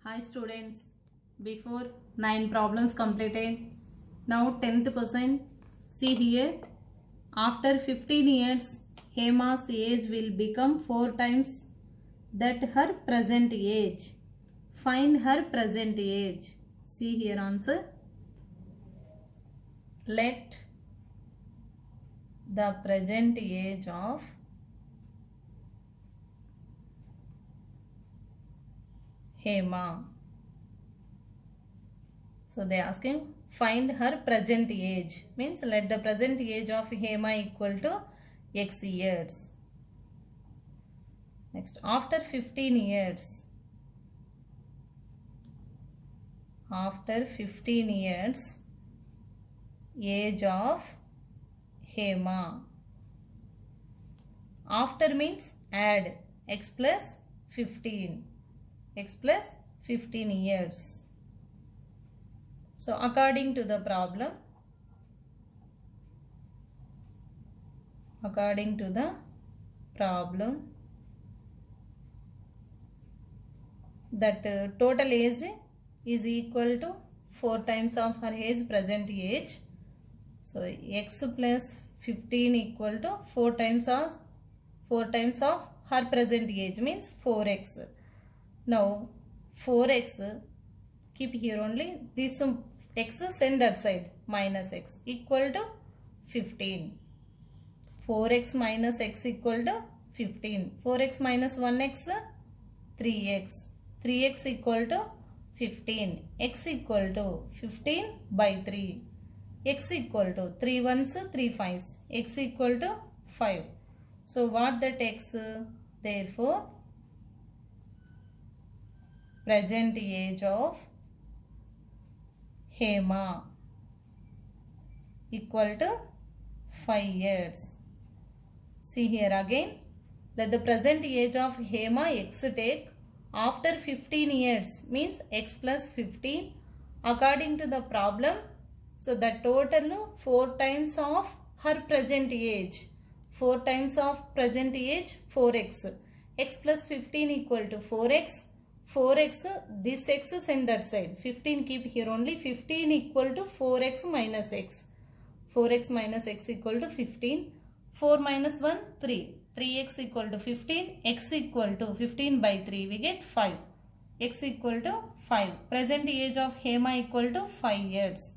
Hi students, before 9 problems completed, now 10th question. See here, after 15 years, Hema's age will become 4 times that her present age. Find her present age. See here answer. Let the present age of Hema. So they ask him find her present age. Means let the present age of Hema equal to X years. Next, after 15 years. After 15 years, age of Hema. After means add X plus 15. X plus 15 years. So according to the problem, that total age is equal to 4 times of her age, present age. So X plus 15 equal to 4 times of her present age, means 4x. Now 4x, keep here only, this x send that side, minus x equal to 15. 4x minus x equal to 15. 4x minus 1x, 3x. 3x equal to 15. X equal to 15 by 3. X equal to 3 ones, 3 fives. X equal to 5. So what that x? Therefore, present age of Hema equal to 5 years. See here again, let the present age of Hema x take after 15 years, means x plus 15 according to the problem. So the total 4 times of her present age. 4 times of present age 4x. X plus 15 equal to 4x. 4x, this x send that side. 15 keep here only. 15 equal to 4x minus x. 4x minus x equal to 15. 4 minus 1, 3. 3x equal to 15. X equal to 15 by 3. We get 5. X equal to 5. Present age of Hema equal to 5 years.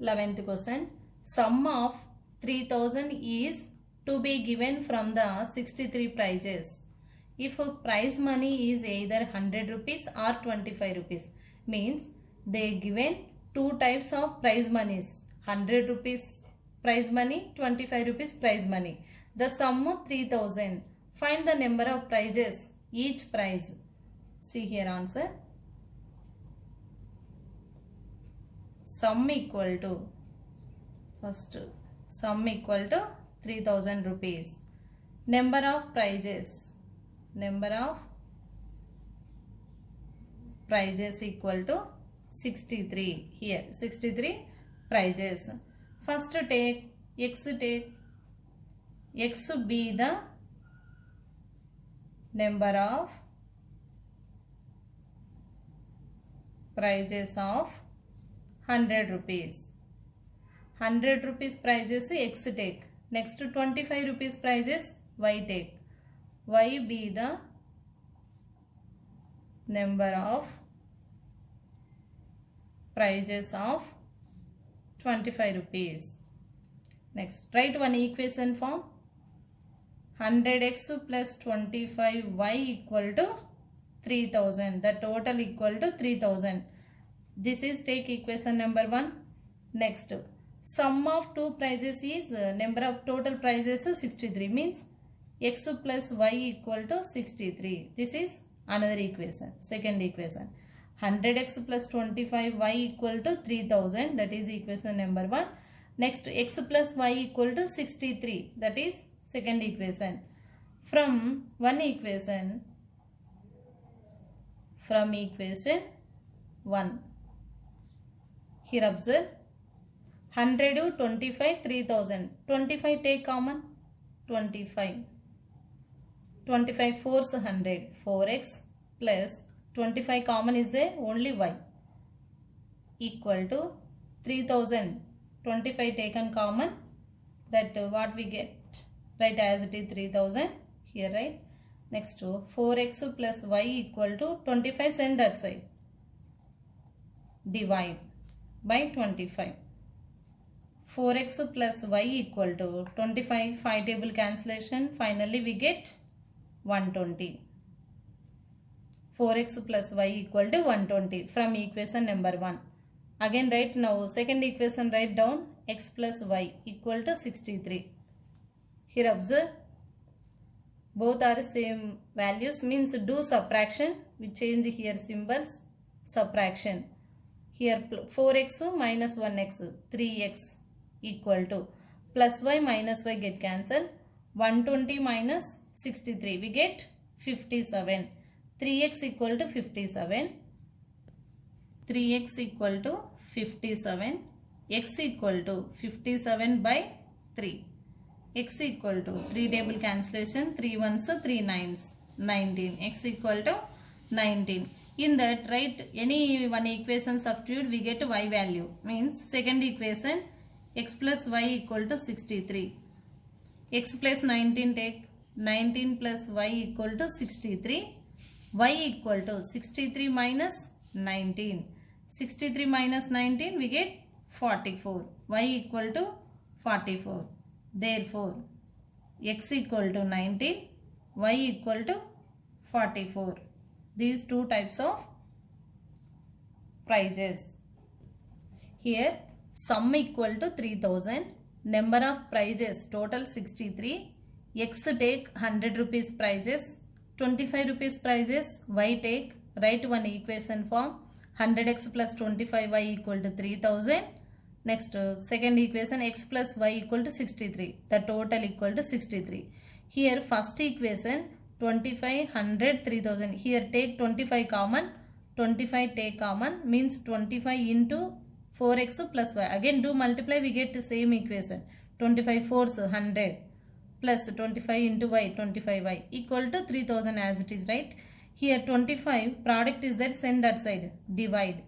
11th question. Sum of 3000 is to be given from the 63 prizes. If prize money is either 100 rupees or 25 rupees, means they given two types of prize monies, 100 rupees prize money, 25 rupees prize money. The sum of 3000. Find the number of prizes, each prize. See here answer. Sum equal to, first sum equal to 3000 rupees. Number of prizes. Number of prizes equal to 63. Here 63 prizes. First take x be the number of prizes of 100 rupees. 100 rupees prizes x take. Next 25 rupees prizes y take. Y be the number of prizes of 25 rupees. Next, write one equation form. 100x plus 25y equal to 3000. The total equal to 3000. This is take equation number 1. Next, sum of two prizes is number of total prizes 63, means x plus y equal to 63. This is another equation, second equation. 100x plus 25y equal to 3000, that is equation number 1. Next, x plus y equal to 63, that is second equation. From equation 1. Here observe, 100, 25, 3000. 25 take common, 25. 25 fours 100. 4x plus 25 common is there, only y, equal to 3000. 25 taken common, that what we get, right, as it is 3000 here, right. Next 4x plus y equal to 25, send that side, divide by 25. 4x plus y equal to 25, 5 table cancellation, finally we get 120. 4x plus y equal to 120 from equation number 1. Again write now second equation, write down x plus y equal to 63. Here observe, both are same values, means do subtraction, we change here symbols, subtraction. Here 4x minus 1x, 3x equal to plus y minus y get cancelled, 120 minus 63, we get 57. 3x equal to 57. 3x equal to 57. X equal to 57 by 3. X equal to 3 table cancellation, 3 ones 3 nines, 19. X equal to 19. In that write any one equation substitute, we get y value, means second equation x plus y equal to 63. X plus 19 take, 19 plus y equal to 63. Y equal to 63 minus 19. 63 minus 19 we get 44. Y equal to 44. Therefore, x equal to 19, y equal to 44. These two types of prices. Here sum equal to 3000. Number of prices total 63. X take 100 rupees prices. 25 rupees prices, y take, write one equation form, 100x plus 25y equal to 3000. Next second equation, x plus y equal to 63, the total equal to 63. Here first equation 25, 100, 3000, here take 25 common, 25 take common, means 25 into 4x plus y, again do multiply, we get the same equation, 25 4s 100 plus 25 into y, 25y equal to 3000 as it is, right. Here 25 product is there, send that side, divide.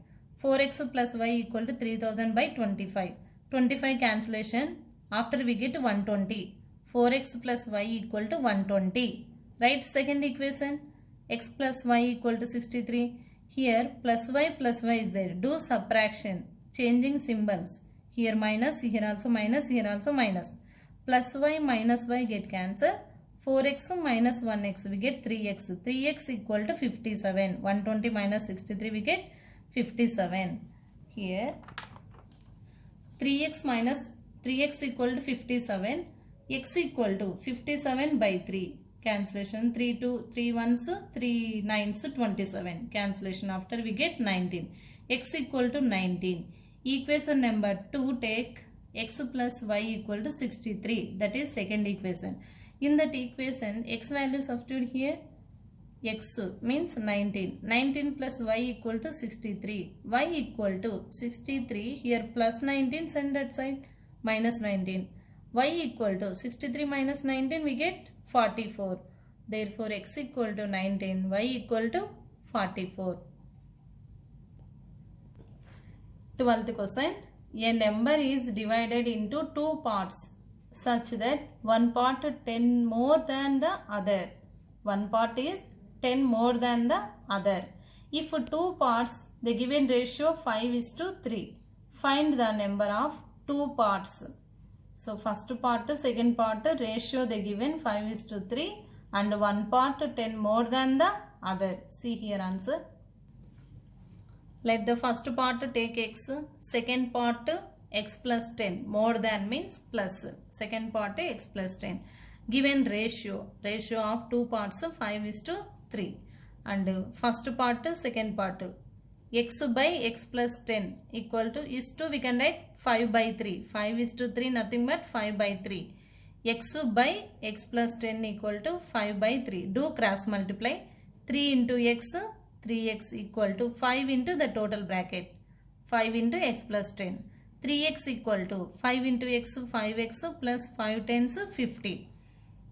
4x plus y equal to 3000 by 25. 25 cancellation, after we get 120. 4x plus y equal to 120. Right, second equation, x plus y equal to 63. Here plus y is there, do subtraction, changing symbols. Here minus, here also minus, here also minus. Plus y minus y get cancelled. 4x minus 1x we get 3x. 3x equal to 57. 120 minus 63 we get 57. Here 3x equal to 57. X equal to 57 by 3. Cancellation, 3 ones 3 nines 27. Cancellation, after we get 19. X equal to 19. Equation number 2 take x plus y equal to 63, that is second equation. In that equation, x value substitute here, x means 19. 19 plus y equal to 63. Y equal to 63, here plus 19, send that side, minus 19. Y equal to 63 minus 19, we get 44. Therefore, x equal to 19, y equal to 44. 12th question. A number is divided into two parts such that one part 10 more than the other. One part is 10 more than the other. If two parts, the given ratio 5:3. Find the number of two parts. So first part, second part, ratio they given 5:3 and one part 10 more than the other. See here answer. Let the first part take x, second part x plus 10, more than means plus, second part x plus 10. Given ratio of two parts 5:3 and first part, second part, x by x plus 10 equal to is to, we can write 5 by 3. 5:3 nothing but 5 by 3. X by x plus 10 equal to 5 by 3. Do cross multiply. 3 into x, 3x equal to 5 into the total bracket. 5 into x plus 10. 3x equal to 5 into x, 5x plus 5 tens 50.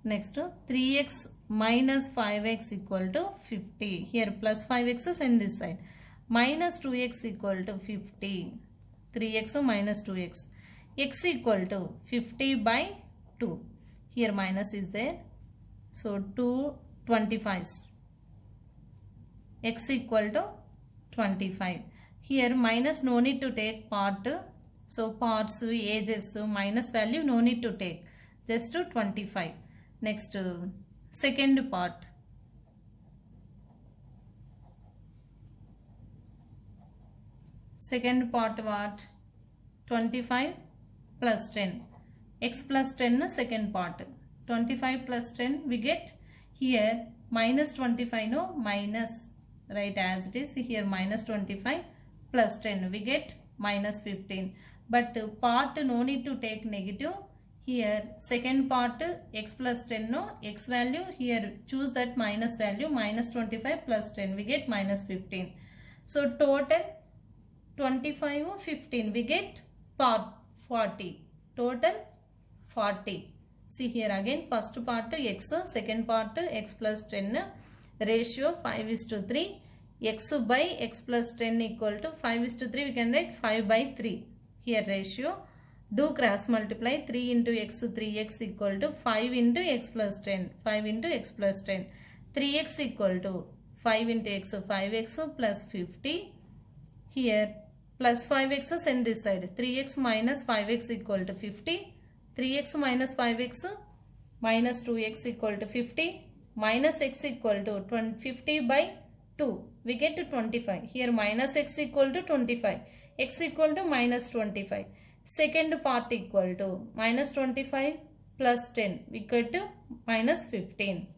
Next 3x minus 5x equal to 50. Here plus 5x send this side. Minus 2x equal to 50. 3x minus 2x. X equal to 50 by 2. Here minus is there. So 2 25's. X equal to 25. Here minus no need to take part. So parts, ages, minus value no need to take. Just to 25. Next second part. Second part what? 25 plus 10. X plus 10 second part. 25 plus 10 we get here minus 25 no minus, right, as it is here minus 25 plus 10 we get minus 15. But part no need to take negative. Here second part x plus 10 no, x value here choose that minus value, minus 25 plus 10 we get minus 15. So total 25 or 15 we get part 40. Total 40. See here again first part x, second part x plus 10, ratio 5:3. X by x plus 10 equal to 5:3, we can write 5 by 3. Here ratio. Do cross multiply 3 into x, 3x equal to 5 into x plus 10. 5 into x plus 10. 3x equal to 5 into x, 5x plus 50. Here plus 5x send this side. 3x minus 5x equal to 50. 3x minus 5x minus 2x equal to 50. Minus x equal to 50 by 2. We get to 25. Here minus x equal to 25. X equal to minus 25. Second part equal to minus 25 plus 10. We get to minus 15.